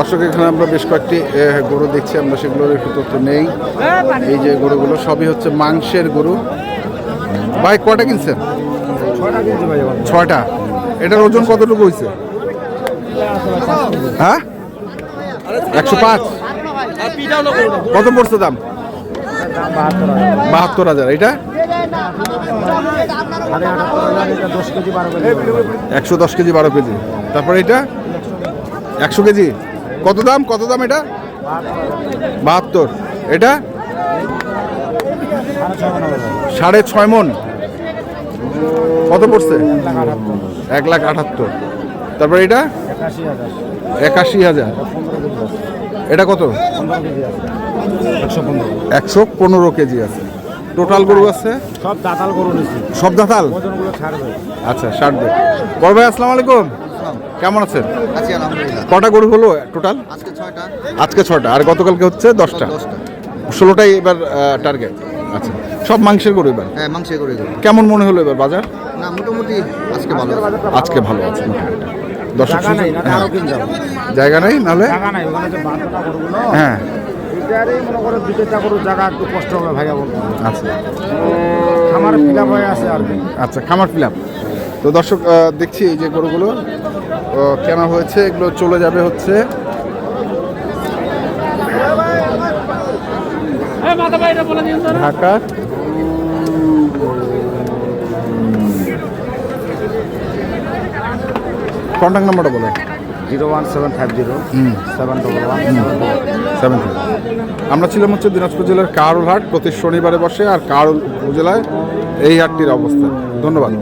দর্শক এখানে আমরা বেশ কয়েকটি গরু দেখছি, আমরা সেগুলোর একটু তথ্য নেই। এই যে গরুগুলো সবই হচ্ছে মাংসের গরু। ভাই কয়টা কিনছেন? 6টা। এটার ওজন কতটুকু হয়েছে? হ্যাঁ 105। কত পড়ছে দাম? 72,000। এটা 110 কেজি 12 কেজি। তারপরে এটা 100 কেজি। কত দাম এটা? 72। এটা 6.5 মন। কত পড়ছে? 1,78,000। তারপরে এটা 81,000। এটা কত? 115 কেজি আছে। টোটাল গরু আছে সব দাতাল গরু নিছি। সব দাতাল? ওজনগুলো ছাড়বে। আচ্ছা ছাড়বে। বড় ভাই আসসালামু আলাইকুম, কেমন আছেন? আছি আলহামদুলিল্লাহ। কটা গরু হলো টোটাল? আজকে 6টা। আজকে 6টা, আর গতকালকে হচ্ছে 10টা। 16টাই এবার টার্গেট। আচ্ছা, সব মাংসের গরু এবার? হ্যাঁ মাংসের করে দেবো। কেমন মনে হলো এবার বাজার? না মোটামুটি আজকে ভালো। আজকে ভালো আছে। দর্শক জায়গা নাই না আরো কিনতে হবে। জায়গা নেই নাহলে? জায়গা নাই, ওখানে যে বাঁধটা গরুগুলো হ্যাঁ এটারই মনে করে দুটো গরু জায়গা একটু কষ্ট হবে ভাইয়া বলতে। আচ্ছা আমার ফিলাপ হয়ে আছে আর কি। আচ্ছা, খামার ফিলাপ। তো দর্শক দেখছি এই যে গরুগুলো কেনা হয়েছে, এগুলো চলে যাবে হচ্ছে ঢাকা। কন্ট্যাক্ট নাম্বারটা বলো। 01750 আমরা ছিলাম হচ্ছে দিনাজপুর জেলার কারুল হাট, প্রতি শনিবারে বসে, আর কারুল উপজেলায় এই হাটটির অবস্থান। ধন্যবাদ।